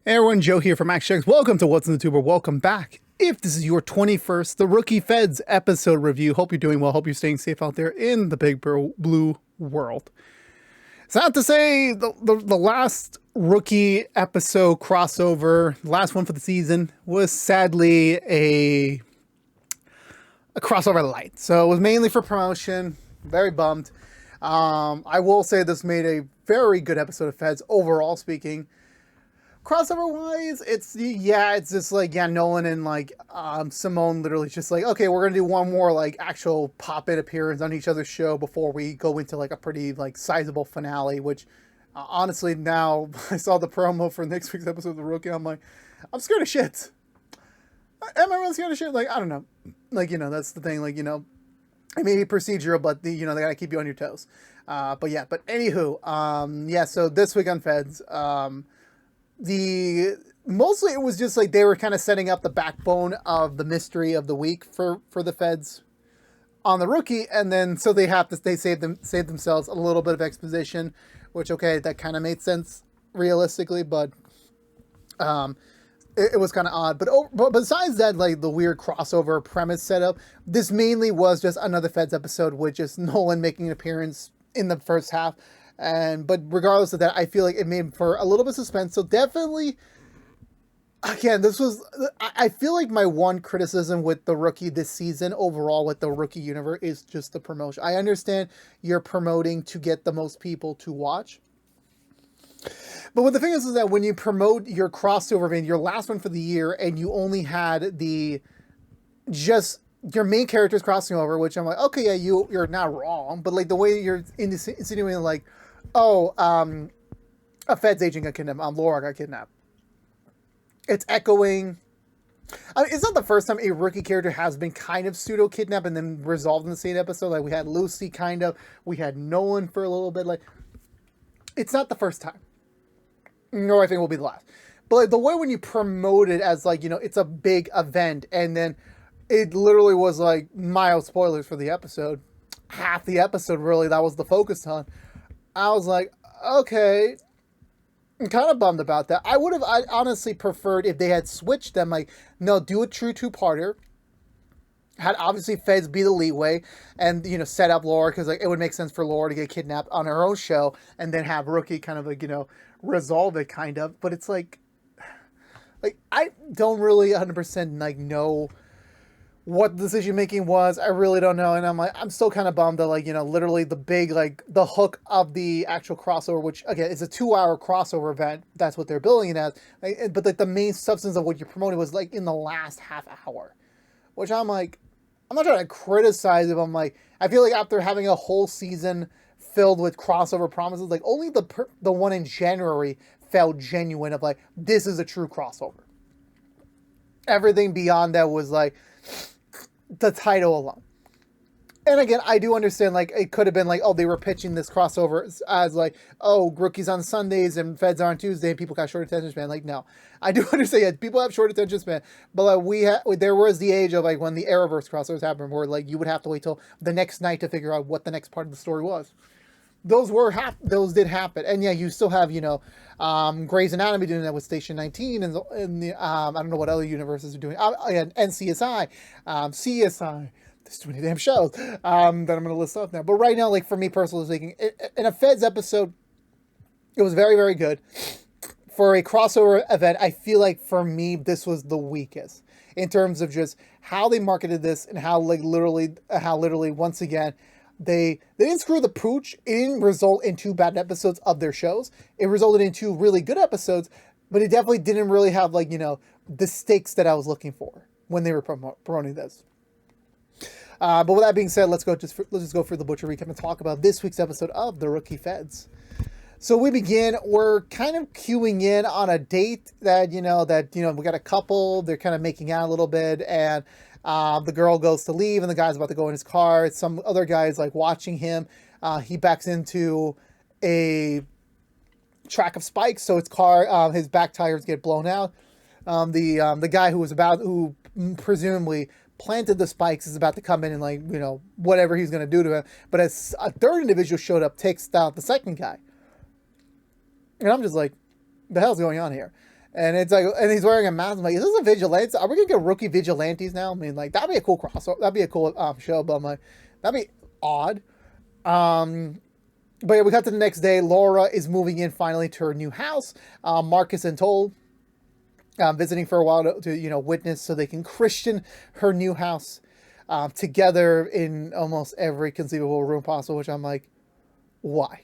Hey everyone, Joe here from ActionX. Welcome to What's in the Tuber. Welcome back. If this is your 21st, the Rookie Feds episode review, hope you're doing well. Hope you're staying safe out there in the big blue world. It's not to say the last rookie episode crossover, the last one for the season, was sadly a crossover light. So it was mainly for promotion. Very bummed. I will say this made a very good episode of Feds, overall speaking. Crossover wise, it's just like, Nolan and Simone literally just like, okay, we're gonna do one more like actual pop-in appearance on each other's show before we go into like a pretty like sizable finale, which honestly, now I saw the promo for next week's episode of The Rookie, I'm like, I'm scared of shit. Am I really scared of shit? Like, I don't know. Like, that's the thing, like, it may be procedural, but they gotta keep you on your toes. But anywho, so this week on Feds, mostly it was just like they were kind of setting up the backbone of the mystery of the week for the Feds on the Rookie, and then so they save themselves a little bit of exposition, which okay, that kind of made sense realistically, but it was kind of odd. But besides that, like the weird crossover premise setup, this mainly was just another Feds episode with just Nolan making an appearance in the first half. But regardless of that, I feel like it made for a little bit of suspense. So definitely, again, I feel like my one criticism with the Rookie this season overall with the Rookie universe is just the promotion. I understand you're promoting to get the most people to watch. But what the thing is that when you promote your crossover event, your last one for the year, and you only had your main characters crossing over, which I'm like, okay, yeah, you're not wrong, but like the way you're insinuating like, a Feds agent got kidnapped, Laura got kidnapped. It's echoing. I mean, it's not the first time a Rookie character has been kind of pseudo kidnapped and then resolved in the same episode. Like we had Lucy kind of, we had Nolan for a little bit. Like it's not the first time. Nor I think it will be the last. But like the way when you promote it as like, it's a big event, and then it literally was like mild spoilers for the episode. Half the episode really that was the focus on. I was like, okay, I'm kind of bummed about that. I honestly preferred if they had switched them, like, no, do a true two-parter. Had obviously Feds be the leeway and, set up Laura, because like it would make sense for Laura to get kidnapped on her own show and then have Rookie kind of like, resolve it kind of. But it's like I don't really 100% like know what the decision making was. I really don't know, and I'm still kind of bummed that like literally the big like the hook of the actual crossover, which again is a 2-hour crossover event. That's what they're billing it as, but like the main substance of what you're promoting was like in the last half hour, which I'm like, I'm not trying to criticize it. But I'm like, I feel like after having a whole season filled with crossover promises, like only the one in January felt genuine of like this is a true crossover. Everything beyond that was like the title alone. And again, I do understand, like, it could have been like, oh, they were pitching this crossover as like, oh, Rookies on Sundays and Feds on Tuesday, and people got short attention span. Like, no, I do understand, yeah, people have short attention span, but like there was the age of like when the Arrowverse crossovers happened, where like you would have to wait till the next night to figure out what the next part of the story was. Those did happen, and yeah, you still have Grey's Anatomy doing that with Station 19, and I don't know what other universes are doing. And CSI, CSI. There's too many damn shows that I'm going to list off now. But right now, like for me personally speaking, in a Feds episode, it was very, very good. For a crossover event, I feel like for me this was the weakest in terms of just how they marketed this and how literally once again. They didn't screw the pooch. It didn't result in 2 bad episodes of their shows. It resulted in 2 really good episodes, but it definitely didn't really have like, the stakes that I was looking for when they were promoting this. But with that being said, let's just go for the butcher recap and talk about this week's episode of The Rookie Feds. So we're kind of queuing in on a date that, we got a couple, they're kind of making out a little bit, and the girl goes to leave and the guy's about to go in his car. Some other guy's like watching him. He backs into a track of spikes, so his back tires get blown out. The guy who presumably planted the spikes is about to come in and like, whatever he's going to do to him. But as a third individual showed up, takes out the second guy. And I'm just like, the hell's going on here? And it's like, and he's wearing a mask. I'm like, is this a vigilante? Are we gonna get rookie vigilantes now? I mean, like that'd be a cool crossover. That'd be a cool show. But I'm like, that'd be odd. But yeah, we got to the next day. Laura is moving in finally to her new house. Marcus and Toll visiting for a while to witness so they can Christian her new house together in almost every conceivable room possible. Which I'm like, why?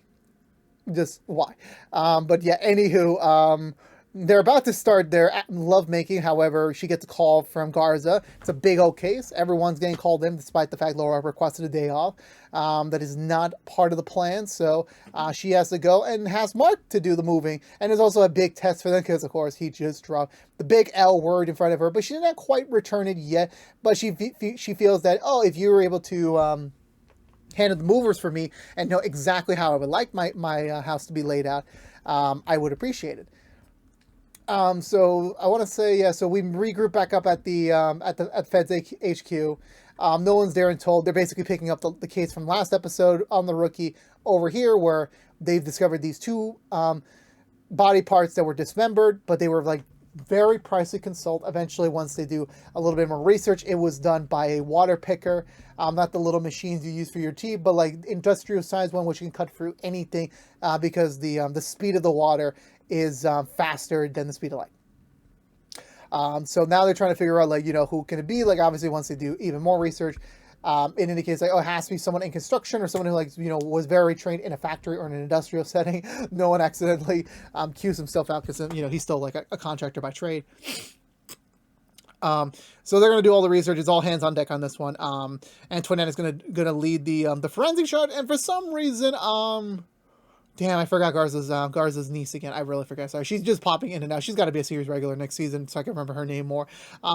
Just why? But yeah, anywho, they're about to start their lovemaking. However, she gets a call from Garza. It's a big old case. Everyone's getting called in, despite the fact Laura requested a day off. That is not part of the plan. So she has to go and has Mark to do the moving. And there's also a big test for them because, of course, he just dropped the big L word in front of her. But she didn't quite return it yet. But she feels that, oh, if you were able to handle the movers for me and know exactly how I would like my house to be laid out, I would appreciate it. So I want to say, yeah, so we regroup back up at Fed's HQ. No one's there and told. They're basically picking up the case from last episode on the rookie over here, where they've discovered these two body parts that were dismembered, but they were like very pricey to consult. Eventually, once they do a little bit more research, it was done by a water picker, not the little machines you use for your tea, but like industrial size one, which can cut through anything because the speed of the water is faster than the speed of light. So now they're trying to figure out, like, who can it be? Like, obviously, once they do even more research, it indicates, like, oh, it has to be someone in construction or someone who, like, was very trained in a factory or in an industrial setting. No one accidentally cues himself out because, he's still, like, a contractor by trade. So they're going to do all the research. It's all hands on deck on this one. Antoinette is going to lead the forensic shot, and for some reason, damn, I forgot Garza's niece again. I really forgot. Sorry. She's just popping in and out. She's got to be a series regular next season, so I can remember her name more.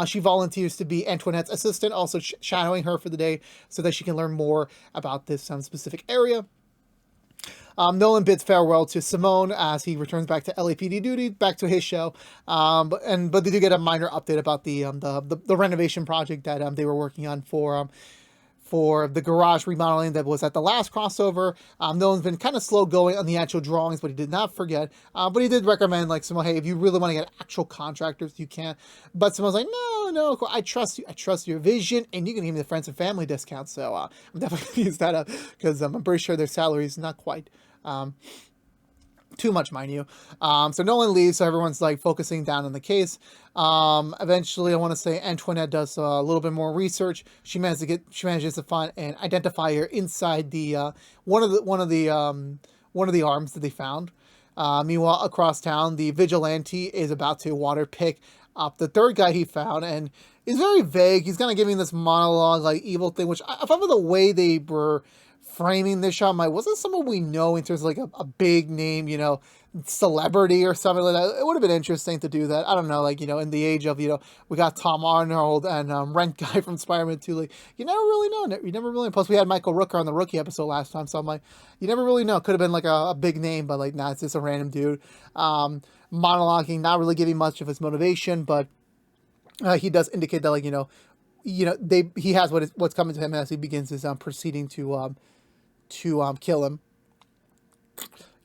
She volunteers to be Antoinette's assistant, also shadowing her for the day so that she can learn more about this specific area. Nolan bids farewell to Simone as he returns back to LAPD duty, back to his show. But they do get a minor update about the renovation project that they were working on for the garage remodeling that was at the last crossover. Nolan's been kind of slow going on the actual drawings, but he did not forget. But he did recommend, like, Simone, hey, if you really want to get actual contractors, you can. But Simone's like, no, I trust you. I trust your vision, and you can give me the friends and family discount. So I'm definitely going to use that up because I'm pretty sure their salary is not quite too much, mind you. So Nolan leaves, so everyone's like focusing down on the case. Eventually, I want to say Antoinette does a little bit more research. She manages to find an identifier inside the one of the arms that they found. Meanwhile, across town, the vigilante is about to water pick up the third guy he found, and he's very vague. He's kind of giving this monologue, like, evil thing, which I thought the way they were framing this shot, wasn't someone we know in terms of like a big name, celebrity or something like that. It would have been interesting to do that. I don't know, like, in the age of, we got Tom Arnold and Rent Guy from Spider-Man 2, like, you never really know. You never really know. Plus, we had Michael Rooker on the Rookie episode last time, so I'm like, you never really know. Could have been like a big name, but like, nah, it's just a random dude. Monologuing, not really giving much of his motivation, but he does indicate that, like, he has what's coming to him as he begins his proceeding to kill him.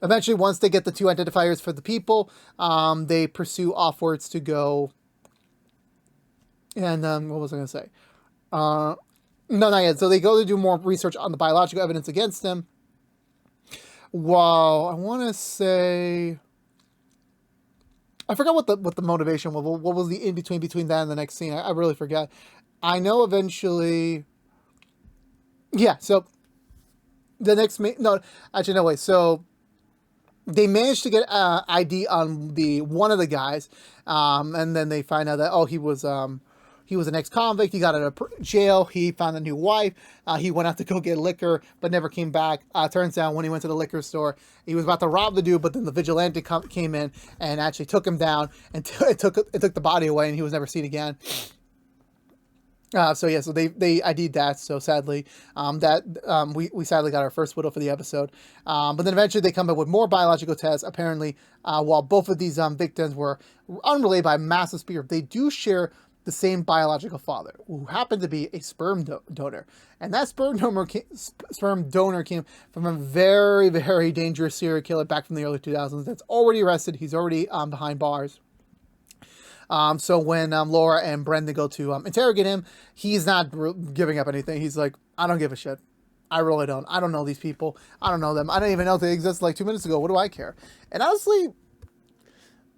Eventually, once they get the two identifiers for the people, they pursue offwards to go. And what was I going to say? No, not yet. So they go to do more research on the biological evidence against him. Wow, I want to say, I forgot what the motivation was. What was the in between that and the next scene? I really forgot. I know eventually. Yeah. So the next so they managed to get ID on one of the guys, and then they find out that he was an ex-convict. He got out of jail. He found a new wife. He went out to go get liquor, but never came back. Turns out when he went to the liquor store, he was about to rob the dude, but then the vigilante came in and actually took him down and it took the body away, and he was never seen again. So they ID'd that. So sadly, we sadly got our first widow for the episode. But then eventually they come up with more biological tests. Apparently, while both of these victims were unrelated by massive speed, they do share the same biological father, who happened to be a sperm donor. And that sperm donor came from a very, very dangerous serial killer back from the early 2000s that's already arrested. He's already behind bars. So when Laura and Brendan go to interrogate him, he's not giving up anything. He's like, I don't give a shit. I really don't. I don't know these people. I don't know them. I don't even know they exist like 2 minutes ago. What do I care? And honestly,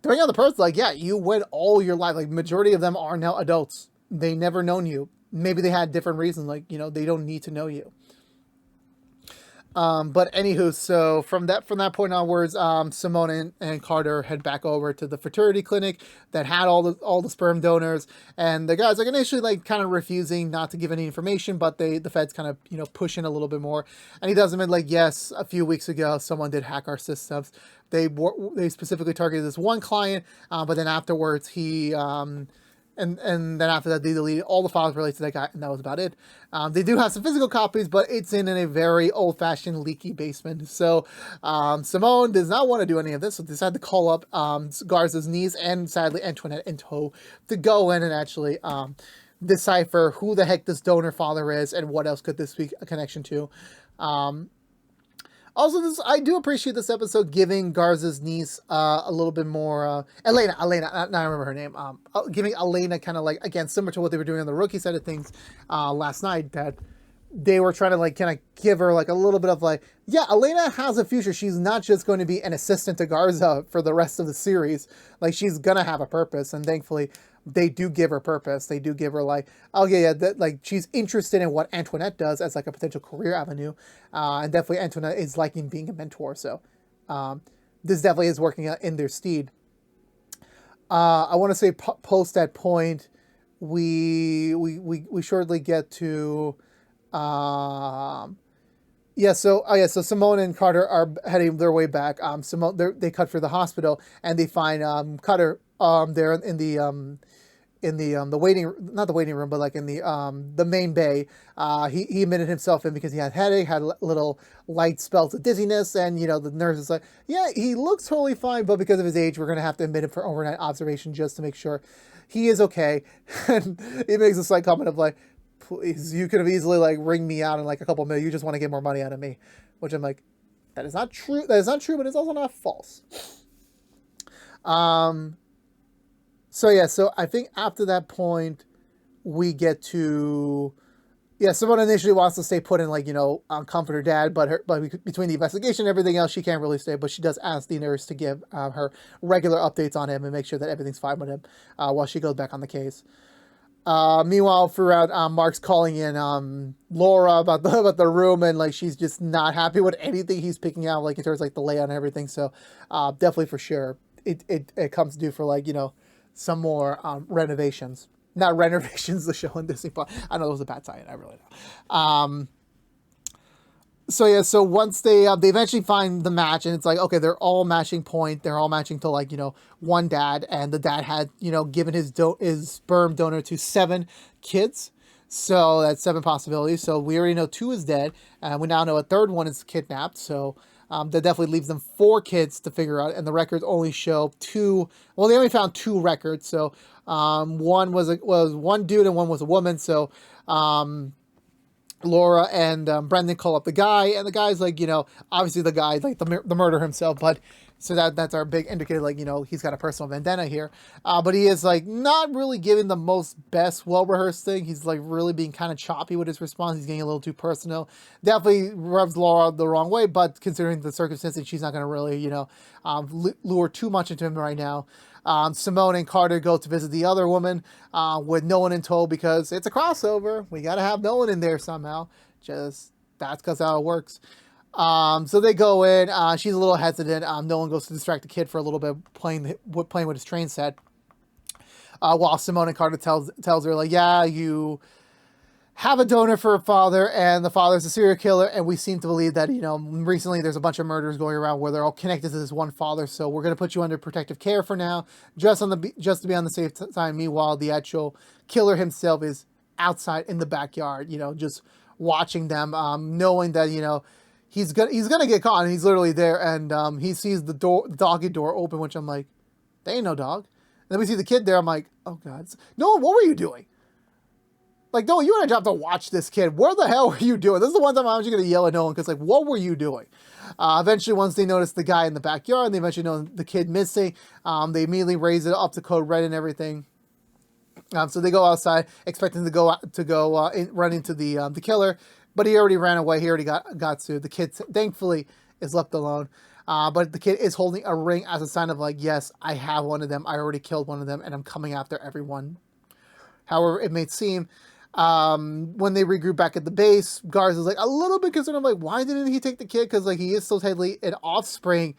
depending on the person, like, yeah, you went all your life. Like, majority of them are now adults. They never known you. Maybe they had different reasons. Like, you know, they don't need to know you. But anywho, so from that point onwards, Simone and Carter head back over to the fertility clinic that had all the sperm donors, and the guys like initially like kind of refusing not to give any information, but the feds kind of, you know, pushing a little bit more, and he does admit like, yes, a few weeks ago someone did hack our systems. They specifically targeted this one client, but then afterwards he and then after that, they deleted all the files related to that guy, and that was about it. They do have some physical copies, but it's in a very old-fashioned, leaky basement. So Simone does not want to do any of this, so decided to call up Garza's niece and, sadly, Antoinette in tow to go in and actually decipher who the heck this donor father is and what else could this be a connection to. Also, I do appreciate this episode giving Garza's niece a little bit more... Elena, I remember her name. Giving Elena kind of like, again, similar to what they were doing on the rookie side of things last night, that they were trying to like kind of give her like a little bit of like, yeah, Elena has a future. She's not just going to be an assistant to Garza for the rest of the series. Like, she's going to have a purpose, and thankfully... they do give her purpose. They do give her like, oh yeah, that like she's interested in what Antoinette does as like a potential career avenue, and definitely Antoinette is liking being a mentor. So this definitely is working out in their stead. I want to say post that point, we shortly get to, so Simone and Carter are heading their way back. Simone, they cut for the hospital and they find Carter there in the waiting, not the waiting room, but like in the main bay. He admitted himself in because he had a headache, had little light spells of dizziness, and you know the nurse is like, yeah, he looks totally fine, but because of his age, we're gonna have to admit him for overnight observation just to make sure he is okay. And he makes a slight comment of like, please, you could have easily like ring me out in like a couple minutes. You just want to get more money out of me, which I'm like, that is not true. That is not true, but it's also not false. So I think after that point, we get to, Simone initially wants to stay put in like, you know, comfort her dad, but between the investigation and everything else, she can't really stay, but she does ask the nurse to give her regular updates on him and make sure that everything's fine with him while she goes back on the case. Meanwhile, throughout, Mark's calling in Laura about the room, and like she's just not happy with anything he's picking out, like in terms of like the layout and everything. So definitely for sure, it comes due for like, you know, some more renovations. Not renovations, the show on Disney Plus. I know it was a bad tie-in, I really know. So once they eventually find the match, and it's like, okay, they're all matching point. They're all matching to like, you know, one dad, and the dad had, you know, given his sperm donor to 7 kids. So that's 7 possibilities. So we already know 2 is dead, and we now know a third one is kidnapped. So that definitely leaves them 4 kids to figure out, and the records only show 2. Well, they only found 2 records. So one was one dude and one was a woman. So Laura and Brendan call up the guy, and the guy's like, you know, obviously the guy like the murderer himself, but so that's our big indicator, like, you know, he's got a personal vendetta here, but he is like not really giving the best well-rehearsed thing. He's like really being kind of choppy with his response. He's getting a little too personal. Definitely rubs Laura the wrong way, but considering the circumstances, she's not going to really, you know, lure too much into him right now. Simone and Carter go to visit the other woman with Nolan in tow because it's a crossover. We got to have Nolan in there somehow. Just that's because how it works. So they go in. She's a little hesitant. Nolan goes to distract the kid for a little bit, playing with his train set. While Simone and Carter tells her like, yeah, you have a donor for a father, and the father's a serial killer, and we seem to believe that, you know, recently there's a bunch of murders going around where they're all connected to this one father, so we're going to put you under protective care for now, just to be on the safe side. Meanwhile, the actual killer himself is outside in the backyard, you know, just watching them, knowing that, you know, he's gonna get caught, and he's literally there, and he sees the doggy door open, which I'm like, there ain't no dog. And then we see the kid there, I'm like, oh god, no, what were you doing? Like, no, you had a job to watch this kid. What the hell were you doing? This is the one time I'm actually going to yell at Nolan because, like, what were you doing? Eventually, once they notice the guy in the backyard, and they eventually know the kid missing, they immediately raise it up to code red and everything. So they go outside, expecting to run into the killer, but he already ran away. He already got to. The kid, thankfully, is left alone. But the kid is holding a ring as a sign of, like, yes, I have one of them. I already killed one of them, and I'm coming after everyone. However it may seem, when they regroup back at the base, Garza's like a little bit concerned. I'm like, why didn't he take the kid? Because, like, he is still technically an offspring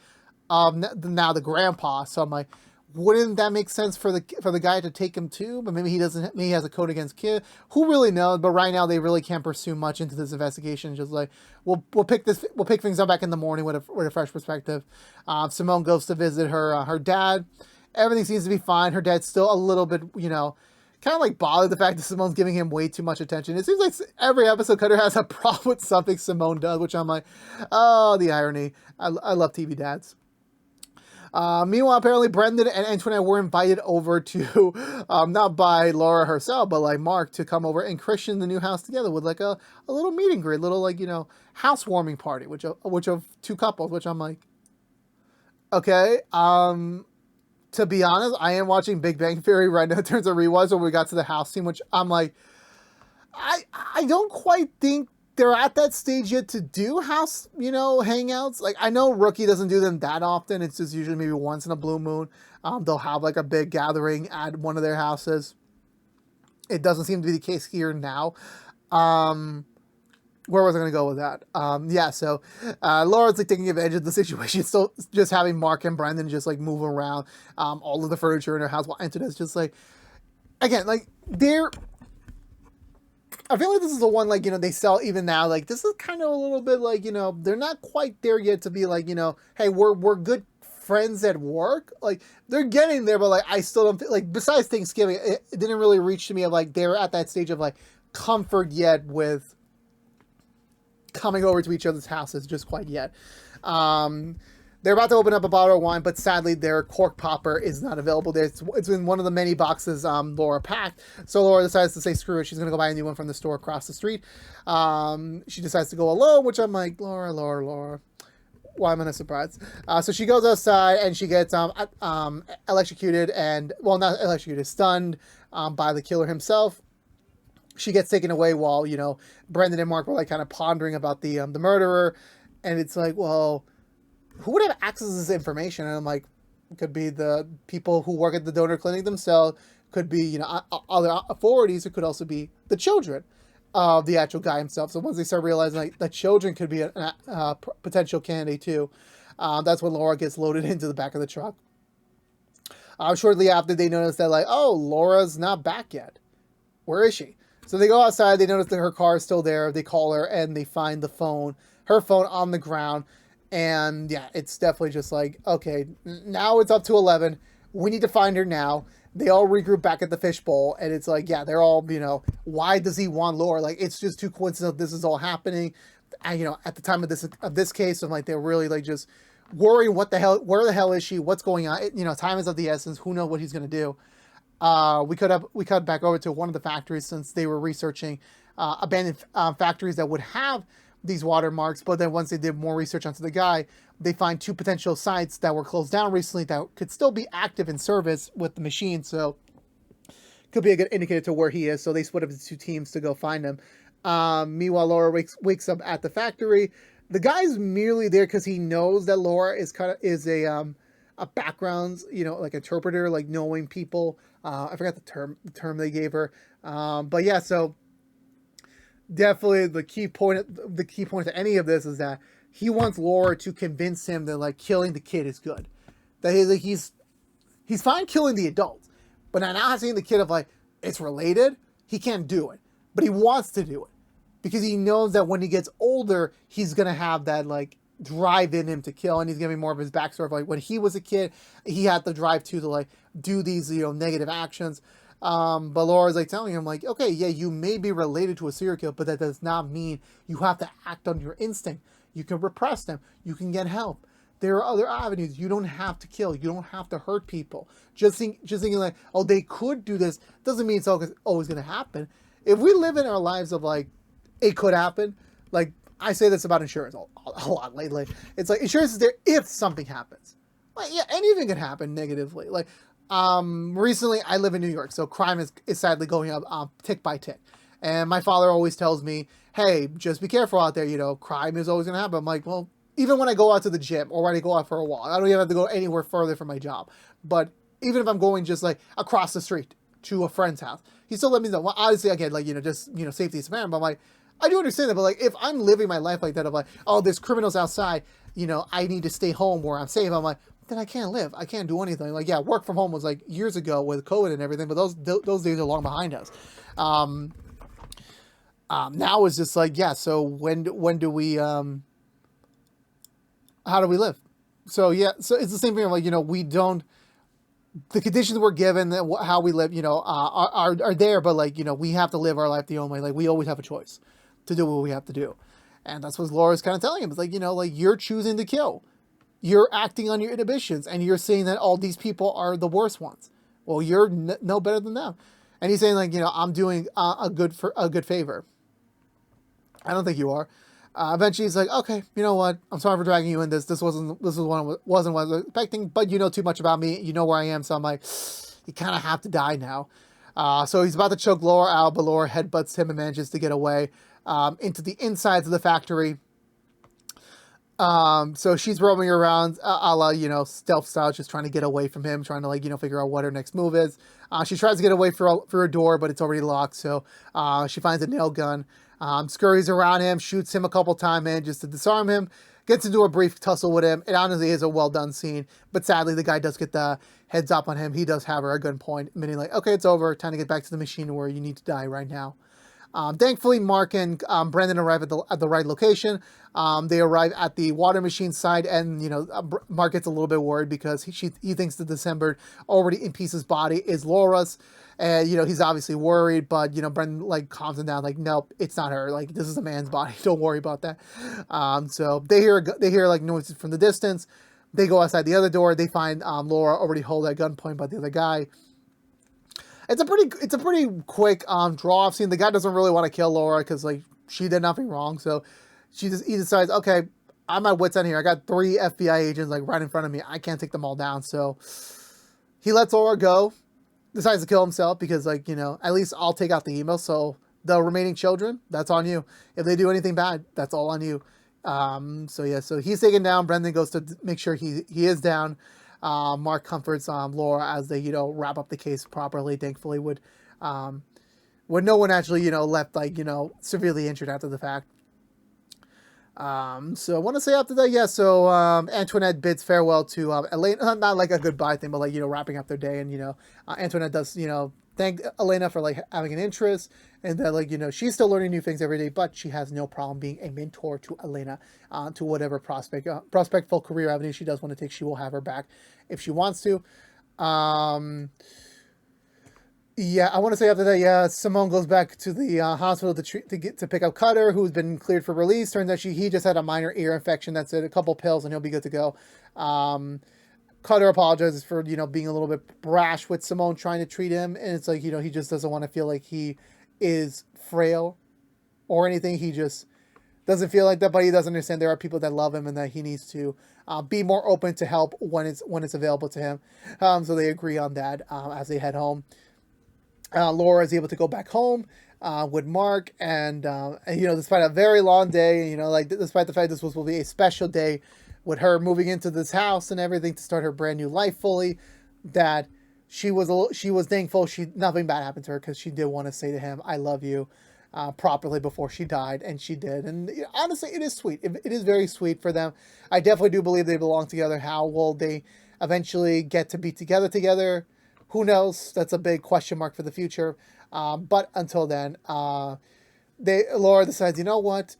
of now the grandpa. So I'm like, wouldn't that make sense for the guy to take him too? But maybe he doesn't. Maybe he has a code against kid. Who really knows? But right now they really can't pursue much into this investigation. Just like we'll pick things up back in the morning with a fresh perspective. Simone goes to visit her dad. Everything seems to be fine. Her dad's still a little bit, kind of like bothered the fact that Simone's giving him way too much attention. It seems like every episode Cutter has a problem with something Simone does, which I'm like, oh, the irony. I love TV dads. Meanwhile, apparently Brendan and Antoinette were invited over to, not by Laura herself, but like Mark, to come over and christen the new house together with like a little meet and greet, little like, housewarming party, which of two couples, which I'm like, okay. To be honest, I am watching Big Bang Theory right now in terms of rewatch when we got to the house scene, which I'm like, I don't quite think they're at that stage yet to do house, hangouts. Like, I know Rookie doesn't do them that often. It's just usually maybe once in a blue moon. They'll have like a big gathering at one of their houses. It doesn't seem to be the case here now. Where was I going to go with that? So Laura's like taking advantage of the situation, still just having Mark and Brendan just like move around all of the furniture in her house while Antoinette's just like, again, like I feel like this is the one, like, they sell even now. Like, this is kind of a little bit like, they're not quite there yet to be like, hey, we're good friends at work. Like, they're getting there, but like, I still don't like, besides Thanksgiving, it didn't really reach to me of like, they're at that stage of like comfort yet with coming over to each other's houses just quite yet. They're about to open up a bottle of wine, but sadly their cork popper is not available there. It's in one of the many boxes Laura packed. So Laura decides to say screw it. She's going to go buy a new one from the store across the street. She decides to go alone, which I'm like, Laura. Why am I not surprised? So she goes outside and she gets electrocuted not electrocuted, stunned by the killer himself. She gets taken away while, Brendan and Mark were like kind of pondering about the murderer. And it's like, well, who would have access to this information? And I'm like, it could be the people who work at the donor clinic themselves, could be, other authorities, it could also be the children of the actual guy himself. So once they start realizing like the children could be a potential candidate too, that's when Laura gets loaded into the back of the truck. Shortly after, they notice that like, oh, Laura's not back yet. Where is she? So they go outside, they notice that her car is still there, they call her, and they find her phone on the ground. And yeah, it's definitely just like, okay, now it's up to 11. We need to find her now. They all regroup back at the fishbowl, and it's like, yeah, they're all, why does he want Laura? Like, it's just too coincidental this is all happening. And, at the time of this case, I'm like, they're really like just worrying where the hell is she? What's going on? Time is of the essence. Who knows what he's going to do? We cut back over to one of the factories since they were researching abandoned factories that would have these watermarks, but then once they did more research onto the guy, they find two potential sites that were closed down recently that could still be active in service with the machine, so could be a good indicator to where he is. So they split up into two teams to go find him. Meanwhile, Laura wakes up at the factory. The guy's merely there because he knows that Laura is a background, like interpreter, like knowing people. I forgot the term they gave her, but yeah, so. Definitely the key point to any of this is that he wants Laura to convince him that like killing the kid is good. That he's fine killing the adults, but now seeing the kid of like it's related, he can't do it. But he wants to do it because he knows that when he gets older, he's gonna have that like drive in him to kill, and he's gonna be more of his backstory of like when he was a kid, he had the drive to like do these negative actions. But Laura's like telling him like, okay, yeah, you may be related to a serial killer, but that does not mean you have to act on your instinct. You can repress them. You can get help. There are other avenues. You don't have to kill. You don't have to hurt people. Just thinking like, oh, they could do this doesn't mean it's always going to happen. if we live in our lives of like, it could happen. Like I say this about insurance a lot lately. It's like insurance is there if something happens. Like yeah, anything can happen negatively. Like recently I live in New York, so crime is sadly going up tick by tick. And my father always tells me, hey, just be careful out there. You know, crime is always going to happen. I'm like, well, even when I go out to the gym or when I go out for a walk, I don't even have to go anywhere further from my job. But even if I'm going just like across the street to a friend's house, he still let me know. Well, obviously, again, like, you know, just, you know, safety is man. But I'm like, I do understand that. But like, if I'm living my life like that, of like, oh, there's criminals outside, you know, I need to stay home where I'm safe. I'm like, then I can't live. I can't do anything. Like, yeah, work from home was like years ago with COVID and everything, but those days are long behind us. Now it's just like, yeah, so when do we, how do we live? So, yeah, so it's the same thing. Like, you know, we don't, the conditions we're given, how we live, you know, are there, but like, you know, we have to live our life the own way. Like, we always have a choice to do what we have to do. And that's what Laura's kind of telling him. It's like, you know, like, you're choosing to kill. You're acting on your inhibitions, and you're saying that all these people are the worst ones. Well, you're no better than them. And he's saying, like, you know, I'm doing a good favor. I don't think you are. Eventually, he's like, okay, you know what? I'm sorry for dragging you in this. This wasn't what I was expecting, but you know too much about me. You know where I am, so I'm like, you kind of have to die now. So he's about to choke Laura out, but Laura headbutts him and manages to get away into the insides of the factory. So she's roaming around, a la, you know, stealth style, just trying to get away from him, trying to, like, you know, figure out what her next move is. She tries to get away through a door, but it's already locked, so she finds a nail gun, scurries around him, shoots him a couple times, manages to disarm him, gets into a brief tussle with him. It honestly is a well-done scene, but sadly, the guy does get the heads up on him. He does have her at gunpoint, meaning like, okay, it's over, time to get back to the machine where you need to die right now. Thankfully, Mark and Brandon arrive at the right location. They arrive at the water machine side, and you know, Mark gets a little bit worried because he thinks the dismembered, already in pieces body is Laura's, and you know, he's obviously worried. But you know, Brandon like calms him down, like, nope, it's not her. Like, this is a man's body. Don't worry about that. So they hear like noises from the distance. They go outside the other door. They find Laura already held at gunpoint by the other guy. It's a pretty quick draw off scene. The guy doesn't really want to kill Laura because like she did nothing wrong. So he decides, okay, I'm at wit's end here. I got 3 FBI agents like right in front of me. I can't take them all down. So he lets Laura go, decides to kill himself because, like, you know, at least I'll take out the email. So the remaining children, that's on you. If they do anything bad, that's all on you. So yeah, so he's taken down. Brendan goes to make sure he is down. Mark comforts Laura as they, you know, wrap up the case properly, thankfully, with no one actually, you know, left, like, you know, severely injured after the fact. So I want to say after that, yeah, so Antoinette bids farewell to Elena, not like a goodbye thing, but like, you know, wrapping up their day, and, you know, Antoinette does, you know, thank Elena for like having an interest, and that, like, you know, she's still learning new things every day, but she has no problem being a mentor to Elena, to whatever prospectful career avenue she does want to take. She will have her back if she wants to. Yeah, I want to say after that, yeah, Simone goes back to the hospital to pick up Cutter, who's been cleared for release. Turns out he just had a minor ear infection. That's it, a couple pills, and he'll be good to go. Cutter apologizes for, you know, being a little bit brash with Simone trying to treat him, and it's like, you know, he just doesn't want to feel like he is frail or anything. He just doesn't feel like that, but he does understand there are people that love him and that he needs to be more open to help when it's available to him. So they agree on that as they head home. Laura is able to go back home with Mark, and you know, despite a very long day, you know, like, despite the fact this will be a special day with her moving into this house and everything to start her brand new life fully, that she was thankful nothing bad happened to her, because she did want to say to him, I love you, properly before she died, and she did. And you know, honestly, it is sweet. It is very sweet for them. I definitely do believe they belong together. How will they eventually get to be together? Who knows? That's a big question mark for the future. But until then, Laura decides, you know what?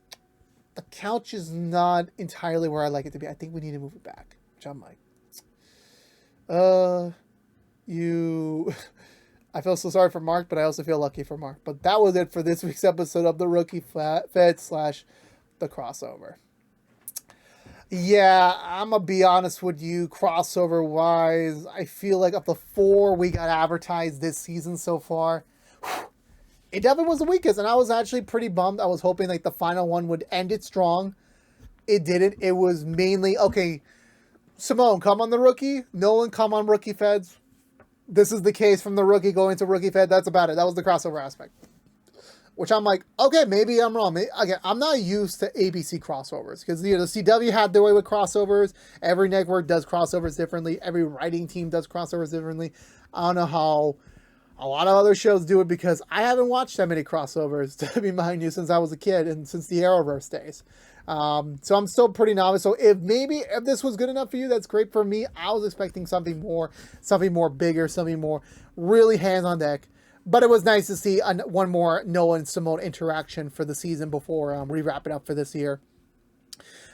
The couch is not entirely where I like it to be. I think we need to move it back. Which I'm like, I feel so sorry for Mark, but I also feel lucky for Mark. But that was it for this week's episode of the Rookie Fed / the crossover. Yeah, I'm going to be honest with you, crossover-wise, I feel like of the 4 we got advertised this season so far, it definitely was the weakest, and I was actually pretty bummed. I was hoping like the final one would end it strong. It didn't. It was mainly, okay, Simone, come on the rookie. Nolan, come on rookie feds. This is the case from the rookie going to rookie fed. That's about it. That was the crossover aspect. Which I'm like, okay, maybe I'm wrong. Again, I'm not used to ABC crossovers because the CW had their way with crossovers. Every network does crossovers differently. Every writing team does crossovers differently. I don't know how a lot of other shows do it because I haven't watched that many crossovers, to be mind you, since I was a kid and since the Arrowverse days. So I'm still pretty novice. So if this was good enough for you, that's great for me. I was expecting something more bigger, something more really hands on deck. But it was nice to see one more Noah and Simone interaction for the season before we wrap it up for this year.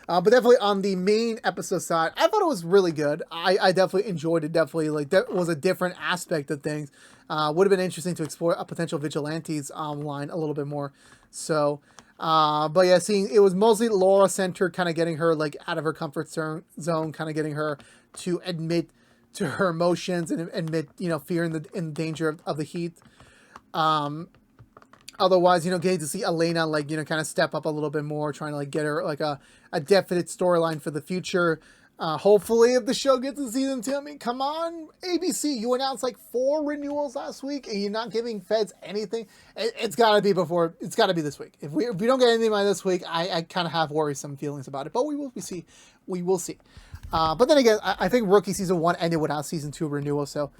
But definitely on the main episode side, I thought it was really good. I definitely enjoyed it. Definitely, like, that was a different aspect of things. Would have been interesting to explore a potential Vigilantes line a little bit more. So, but yeah, seeing it was mostly Laura centered, kind of getting her like out of her comfort zone, kind of getting her to admit to her emotions and admit, fear in danger of the heat. Otherwise, getting to see Elena, like, kind of step up a little bit more, trying to, like, get her, like, a definite storyline for the future. Hopefully, if the show gets to season 2, I mean, come on, ABC, you announced, like, 4 renewals last week, and you're not giving feds anything. It's got to be this week. If we don't get anything by this week, I kind of have worrisome feelings about it, but we will see. We will see. But then again, I think Rookie Season 1 ended without Season 2 renewal, so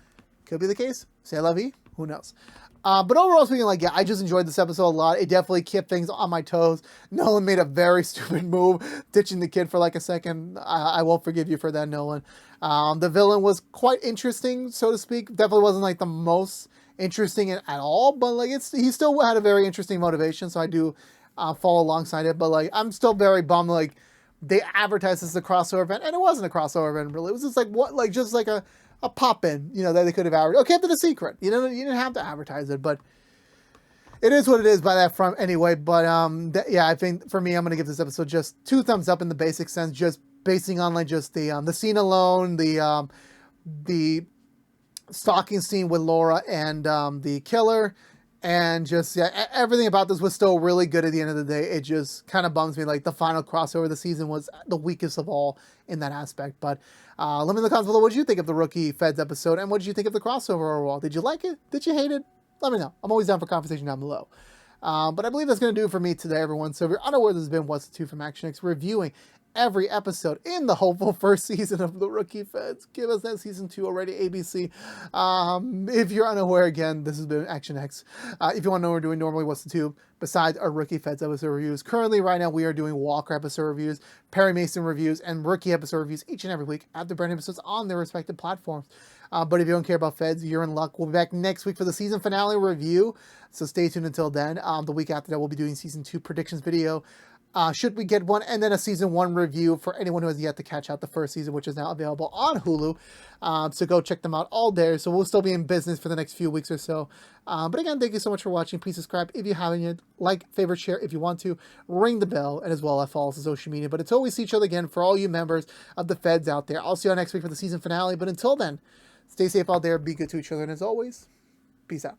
could be the case. C'est la vie. Who knows? But overall speaking, like, yeah, I just enjoyed this episode a lot. It definitely kept things on my toes. Nolan made a very stupid move, ditching the kid for like a second. I won't forgive you for that, Nolan. The villain was quite interesting, so to speak. Definitely wasn't like the most interesting at all, but like he still had a very interesting motivation, so I do follow alongside it. But like, I'm still very bummed. Like, they advertised this as a crossover event, and it wasn't a crossover event really. It was just like just like a pop-in, that they could have advertised. Okay, but a secret. You didn't have to advertise it, but it is what it is by that front anyway. But yeah, I think for me, I'm gonna give this episode just 2 thumbs up in the basic sense, just basing on like just the scene alone, the stalking scene with Laura and the killer, and just everything about this was still really good at the end of the day. It just kind of bums me, like, the final crossover of the season was the weakest of all in that aspect. But let me know in the comments below, what did you think of the Rookie Feds episode, and what did you think of the crossover overall? Did you like it? Did you hate it? Let me know. I'm always down for conversation down below. But I believe that's going to do it for me today, everyone. So if you're unaware, this has been What's the Two from ActionX, reviewing every episode in the hopeful first season of the Rookie Feds. Give us that season 2 already, ABC. If you're unaware, again, this has been ActionX. If you want to know what we're doing normally, What's the Tube, besides our Rookie Feds episode reviews. Currently, right now, we are doing Walker episode reviews, Perry Mason reviews, and Rookie episode reviews each and every week at the brand episodes on their respective platforms. But if you don't care about Feds, you're in luck. We'll be back next week for the season finale review, so stay tuned until then. The week after that, we'll be doing season 2 predictions video. Should we get one, and then a season 1 review for anyone who has yet to catch out the first season, which is now available on Hulu. So go check them out all there. So we'll still be in business for the next few weeks or so. But again, thank you so much for watching. Please subscribe if you haven't yet. Like, favorite, share if you want to. Ring the bell, and as well follow us on social media. But until we see each other again, for all you members of the Feds out there, I'll see you next week for the season finale. But until then, stay safe out there, be good to each other, and as always, peace out.